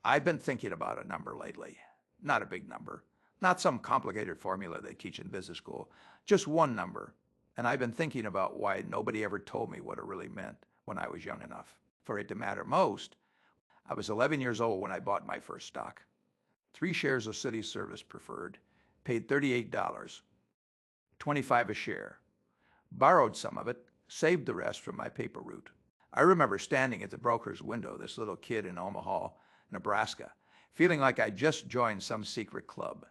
I've been thinking about a number lately. Not a big number, not some complicated formula they teach in business school, just one number. And I've been thinking about why nobody ever told me what it really meant when I was young enough for it to matter most. I was 11 years old when I bought my first stock. 3 shares of City Service Preferred, paid $38, 25 a share. Borrowed some of it, saved the rest from my paper route. I remember standing at the broker's window, this little kid in Omaha, Nebraska, feeling like I just joined some secret club,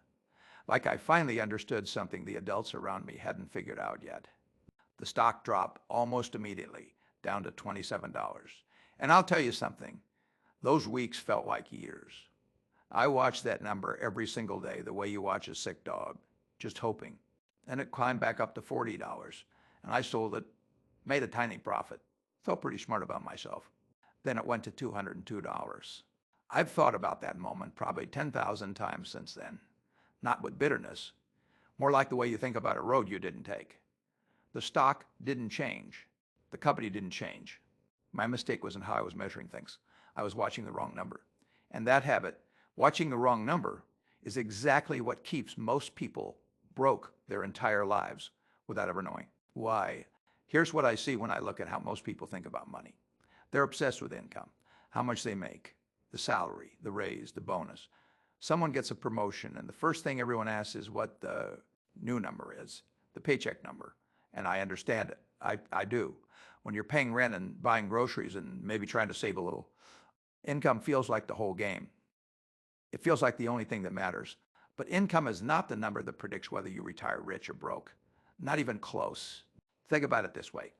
like I finally understood something the adults around me hadn't figured out yet. The stock dropped almost immediately, down to $27. And I'll tell you something, those weeks felt like years. I watched that number every single day, the way you watch a sick dog, just hoping. And it climbed back up to $40. And I sold it, made a tiny profit. Felt pretty smart about myself. Then it went to $202. I've thought about that moment probably 10,000 times since then. Not with bitterness, more like the way you think about a road you didn't take. The stock didn't change. The company didn't change. My mistake was in how I was measuring things. I was watching the wrong number. And that habit, watching the wrong number, is exactly what keeps most people broke their entire lives without ever knowing why. Here's what I see when I look at how most people think about money. They're obsessed with income, how much they make, the salary, the raise, the bonus. Someone gets a promotion, and the first thing everyone asks is what the new number is, the paycheck number. And I understand it. I do. When you're paying rent and buying groceries and maybe trying to save a little, income feels like the whole game. It feels like the only thing that matters. But income is not the number that predicts whether you retire rich or broke. Not even close. Think about it this way.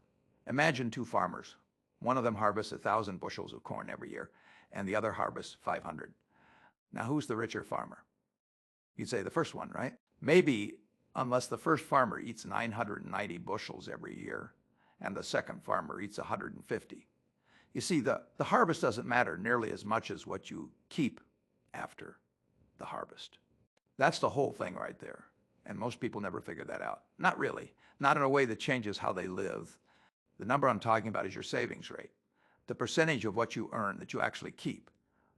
Imagine two farmers. One of them harvests 1,000 bushels of corn every year, and the other harvests 500. Now, who's the richer farmer? You'd say the first one, right? Maybe, unless the first farmer eats 990 bushels every year, and the second farmer eats 150. You see, the harvest doesn't matter nearly as much as what you keep after the harvest. That's the whole thing right there. And most people never figure that out. Not really. Not in a way that changes how they live. The number I'm talking about is your savings rate. The percentage of what you earn that you actually keep,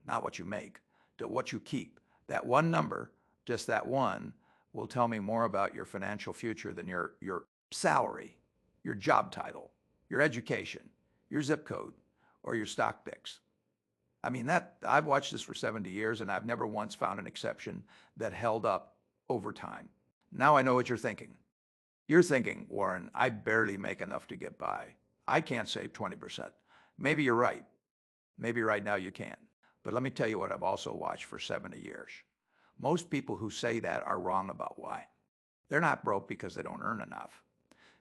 not what you make, to what you keep. That one number, just that one, will tell me more about your financial future than your salary, your job title, your education, your zip code, or your stock picks. I mean, I've watched this for 70 years, and I've never once found an exception that held up over time. Now I know what you're thinking. You're thinking, Warren, I barely make enough to get by. I can't save 20%. Maybe you're right. Maybe right now you can. But let me tell you what I've also watched for 70 years. Most people who say that are wrong about why. They're not broke because they don't earn enough.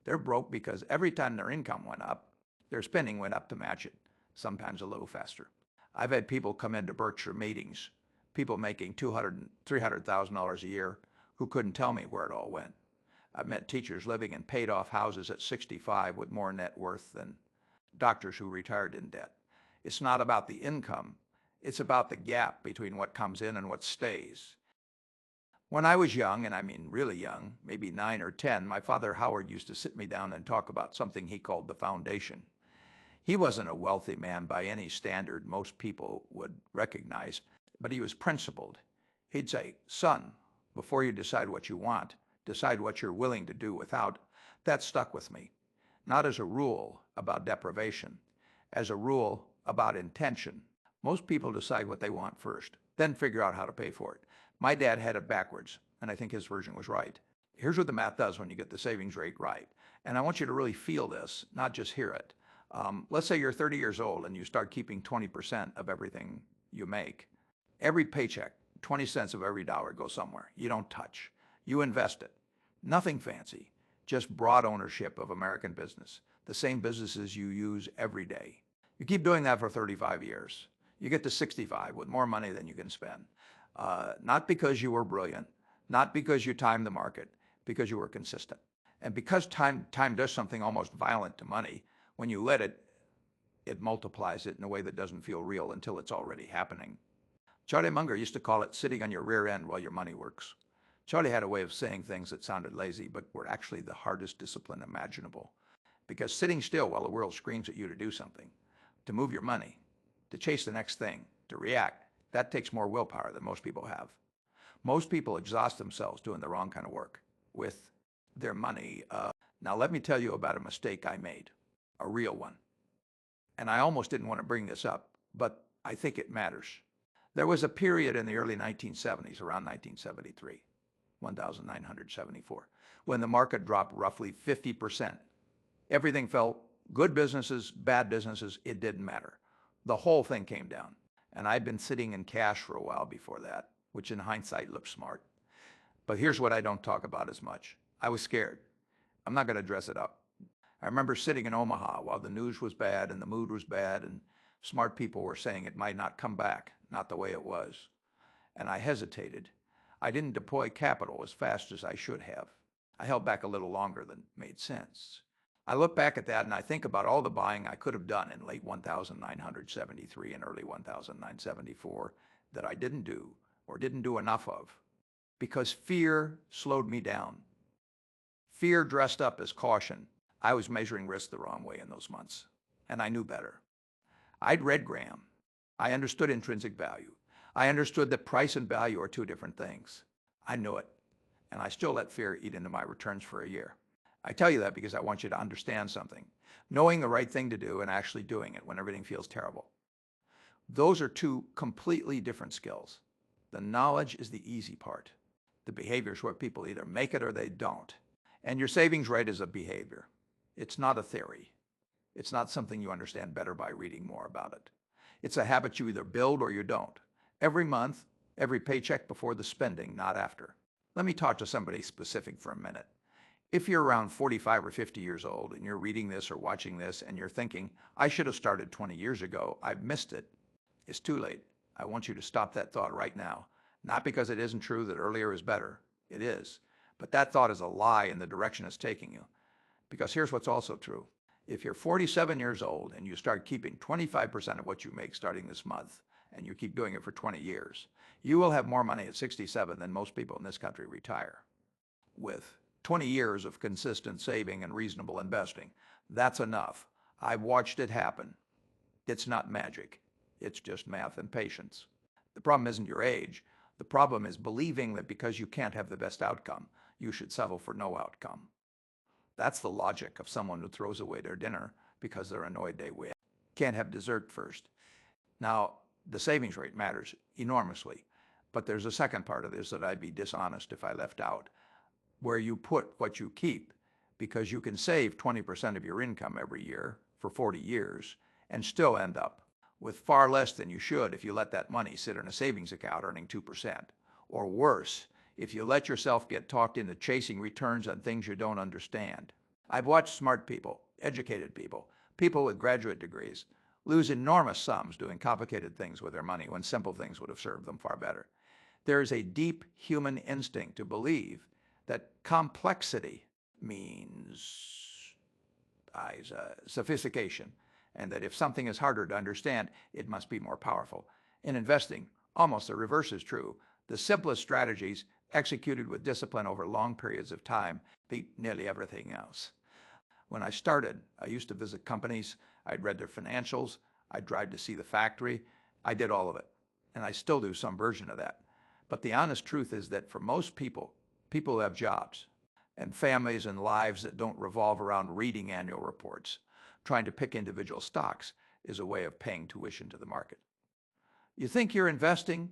They're broke because every time their income went up, their spending went up to match it, sometimes a little faster. I've had people come into Berkshire meetings, people making $200,000, $300,000 a year, who couldn't tell me where it all went. I've met teachers living in paid-off houses at 65 with more net worth than doctors who retired in debt. It's not about the income. It's about the gap between what comes in and what stays. When I was young, and I mean really young, maybe 9 or 10, my father Howard used to sit me down and talk about something he called the foundation. He wasn't a wealthy man by any standard most people would recognize, but he was principled. He'd say, son, before you decide what you want, decide what you're willing to do without. That stuck with me. Not as a rule about deprivation, as a rule about intention. Most people decide what they want first, then figure out how to pay for it. My dad had it backwards, and I think his version was right. Here's what the math does when you get the savings rate right. And I want you to really feel this, not just hear it. Let's say you're 30 years old and you start keeping 20% of everything you make. Every paycheck, 20 cents of every dollar goes somewhere. You don't touch. You invest it. Nothing fancy, just broad ownership of American business, the same businesses you use every day. You keep doing that for 35 years. You get to 65 with more money than you can spend. Not because you were brilliant, not because you timed the market, because you were consistent. And because time does something almost violent to money, when you let it, it multiplies it in a way that doesn't feel real until it's already happening. Charlie Munger used to call it sitting on your rear end while your money works. Charlie had a way of saying things that sounded lazy, but were actually the hardest discipline imaginable. Because sitting still while the world screams at you to do something, to move your money, to chase the next thing, to react. That takes more willpower than most people have. Most people exhaust themselves doing the wrong kind of work with their money. Now, let me tell you about a mistake I made, a real one. And I almost didn't want to bring this up, but I think it matters. There was a period in the early 1970s, around 1973, 1974, when the market dropped roughly 50%. Everything fell, good businesses, bad businesses, it didn't matter. The whole thing came down. And I'd been sitting in cash for a while before that, which in hindsight looked smart. But here's what I don't talk about as much. I was scared. I'm not going to dress it up. I remember sitting in Omaha while the news was bad and the mood was bad and smart people were saying it might not come back, not the way it was. And I hesitated. I didn't deploy capital as fast as I should have. I held back a little longer than made sense. I look back at that and I think about all the buying I could have done in late 1973 and early 1974 that I didn't do or didn't do enough of because fear slowed me down. Fear dressed up as caution. I was measuring risk the wrong way in those months, and I knew better. I'd read Graham. I understood intrinsic value. I understood that price and value are two different things. I knew it, and I still let fear eat into my returns for a year. I tell you that because I want you to understand something. Knowing the right thing to do and actually doing it when everything feels terrible. Those are two completely different skills. The knowledge is the easy part. The behavior is where people either make it or they don't. And your savings rate is a behavior. It's not a theory. It's not something you understand better by reading more about it. It's a habit you either build or you don't. Every month, every paycheck before the spending, not after. Let me talk to somebody specific for a minute. If you're around 45 or 50 years old and you're reading this or watching this and you're thinking, I should have started 20 years ago, I've missed it, it's too late. I want you to stop that thought right now. Not because it isn't true that earlier is better. It is. But that thought is a lie in the direction it's taking you. Because here's what's also true. If you're 47 years old and you start keeping 25% of what you make starting this month, and you keep doing it for 20 years, you will have more money at 67 than most people in this country retire with 20 years of consistent saving and reasonable investing. That's enough. I've watched it happen. It's not magic. It's just math and patience. The problem isn't your age. The problem is believing that because you can't have the best outcome, you should settle for no outcome. That's the logic of someone who throws away their dinner because they're annoyed they win. Can't have dessert first. Now, the savings rate matters enormously, but there's a second part of this that I'd be dishonest if I left out, where you put what you keep, because you can save 20% of your income every year for 40 years and still end up with far less than you should if you let that money sit in a savings account earning 2%. Or worse, if you let yourself get talked into chasing returns on things you don't understand. I've watched smart people, educated people, people with graduate degrees, lose enormous sums doing complicated things with their money when simple things would have served them far better. There is a deep human instinct to believe that complexity means sophistication, and that if something is harder to understand, it must be more powerful. In investing, almost the reverse is true. The simplest strategies executed with discipline over long periods of time beat nearly everything else. When I started, I used to visit companies. I'd read their financials. I'd drive to see the factory. I did all of it, and I still do some version of that. But the honest truth is that for most people, people who have jobs and families and lives that don't revolve around reading annual reports, trying to pick individual stocks is a way of paying tuition to the market. You think you're investing,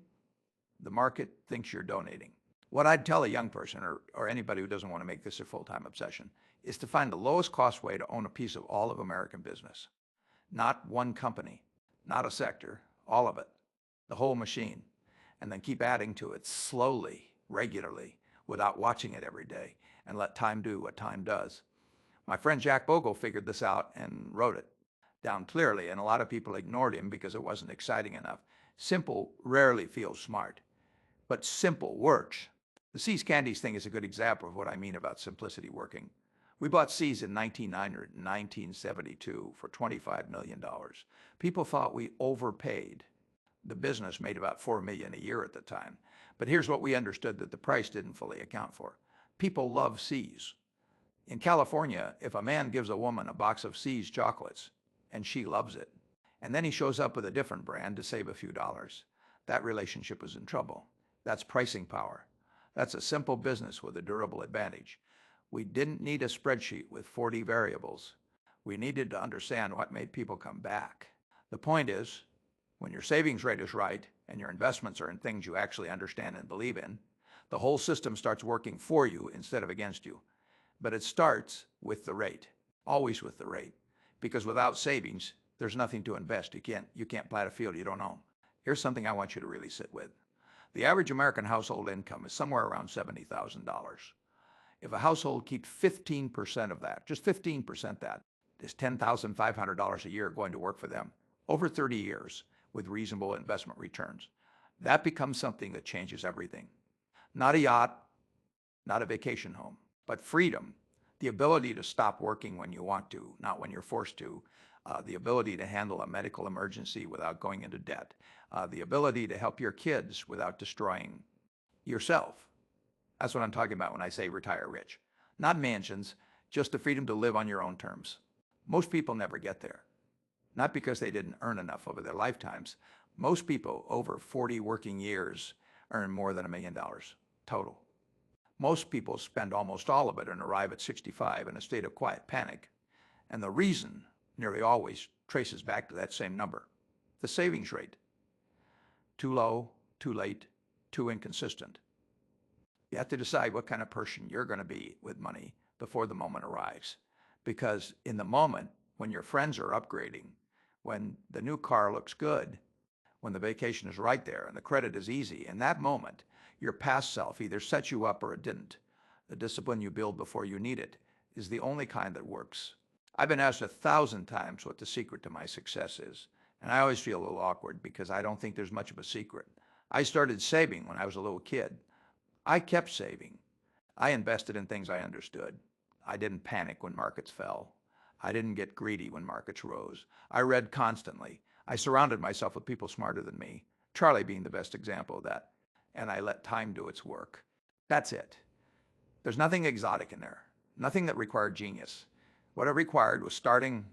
the market thinks you're donating. What I'd tell a young person or anybody who doesn't want to make this a full-time obsession is to find the lowest cost way to own a piece of all of American business. Not one company, not a sector, all of it, the whole machine, and then keep adding to it slowly, regularly, without watching it every day, and let time do what time does. My friend Jack Bogle figured this out and wrote it down clearly, and a lot of people ignored him because it wasn't exciting enough. Simple rarely feels smart, but simple works. The See's Candies thing is a good example of what I mean about simplicity working. We bought See's in 1972 for $25 million. People thought we overpaid. The business made about $4 million a year at the time. But here's what we understood that the price didn't fully account for. People love See's. In California, if a man gives a woman a box of See's chocolates and she loves it, and then he shows up with a different brand to save a few dollars. That relationship is in trouble. That's pricing power. That's a simple business with a durable advantage. We didn't need a spreadsheet with 40 variables. We needed to understand what made people come back. The point is, when your savings rate is right and your investments are in things you actually understand and believe in, the whole system starts working for you instead of against you. But it starts with the rate, always with the rate, because without savings, there's nothing to invest. You can't plant a field you don't own. Here's something I want you to really sit with. The average American household income is somewhere around $70,000. If a household keeps 15% of that, just 15% that, is $10,500 a year going to work for them over 30 years with reasonable investment returns. That becomes something that changes everything. Not a yacht, not a vacation home, but freedom, the ability to stop working when you want to, not when you're forced to, the ability to handle a medical emergency without going into debt, the ability to help your kids without destroying yourself. That's what I'm talking about when I say retire rich. Not mansions, just the freedom to live on your own terms. Most people never get there. Not because they didn't earn enough over their lifetimes. Most people over 40 working years earn more than $1 million total. Most people spend almost all of it and arrive at 65 in a state of quiet panic. And the reason nearly always traces back to that same number, the savings rate. Too low, too late, too inconsistent. You have to decide what kind of person you're going to be with money before the moment arrives. Because in the moment, when your friends are upgrading, when the new car looks good, when the vacation is right there and the credit is easy, in that moment, your past self either set you up or it didn't. The discipline you build before you need it is the only kind that works. I've been asked 1,000 times what the secret to my success is, and I always feel a little awkward because I don't think there's much of a secret. I started saving when I was a little kid. I kept saving. I invested in things I understood. I didn't panic when markets fell. I didn't get greedy when markets rose. I read constantly. I surrounded myself with people smarter than me, Charlie being the best example of that. And I let time do its work. That's it. There's nothing exotic in there, nothing that required genius. What it required was starting,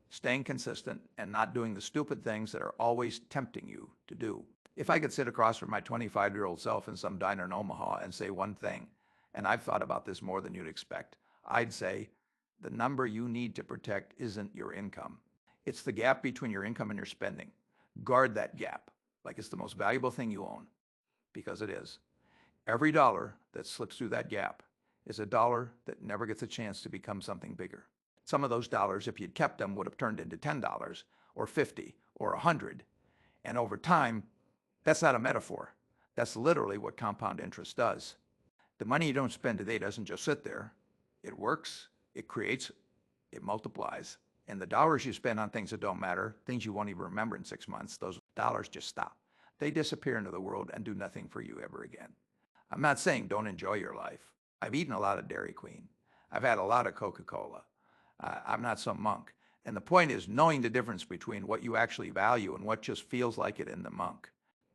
staying consistent, and not doing the stupid things that are always tempting you to do. If I could sit across from my 25-year-old self in some diner in Omaha and say one thing, and I've thought about this more than you'd expect, I'd say the number you need to protect isn't your income. It's the gap between your income and your spending. Guard that gap like it's the most valuable thing you own, because it is. Every dollar that slips through that gap is a dollar that never gets a chance to become something bigger. Some of those dollars, if you'd kept them, would have turned into $10 or 50 or 100. And over time, that's not a metaphor. That's literally what compound interest does. The money you don't spend today doesn't just sit there. It works, it creates, it multiplies. And the dollars you spend on things that don't matter, things you won't even remember in 6 months, those dollars just stop. They disappear into the world and do nothing for you ever again. I'm not saying don't enjoy your life. I've eaten a lot of Dairy Queen. I've had a lot of Coca-Cola. I'm not some monk. And the point is knowing the difference between what you actually value and what just feels like it in the monk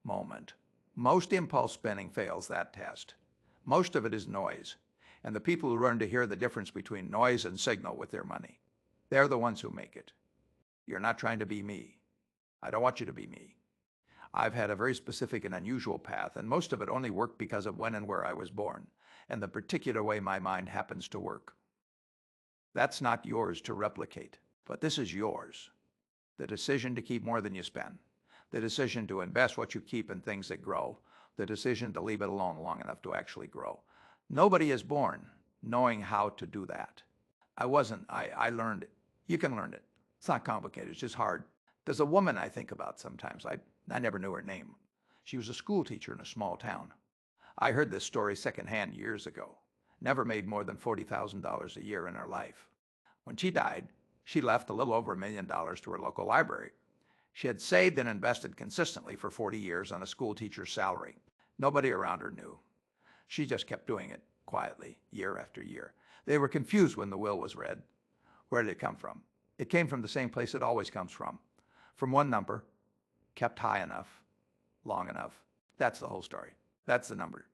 moment. Most impulse spending fails that test. Most of it is noise. And the people who learn to hear the difference between noise and signal with their money, they're the ones who make it. You're not trying to be me. I don't want you to be me. I've had a very specific and unusual path, and most of it only worked because of when and where I was born, and the particular way my mind happens to work. That's not yours to replicate, but this is yours. The decision to keep more than you spend, the decision to invest what you keep in things that grow, the decision to leave it alone long enough to actually grow. Nobody is born knowing how to do that. I learned it. You can learn it. It's not complicated, it's just hard. There's a woman I think about sometimes. I never knew her name. She was a school teacher in a small town. I heard this story secondhand years ago. Never made more than $40,000 a year in her life. When she died, she left a little over $1 million to her local library. She had saved and invested consistently for 40 years on a school teacher's salary. Nobody around her knew. She just kept doing it quietly, year after year. They were confused when the will was read. Where did it come from? It came from the same place it always comes from one number, kept high enough, long enough. That's the whole story. That's the number.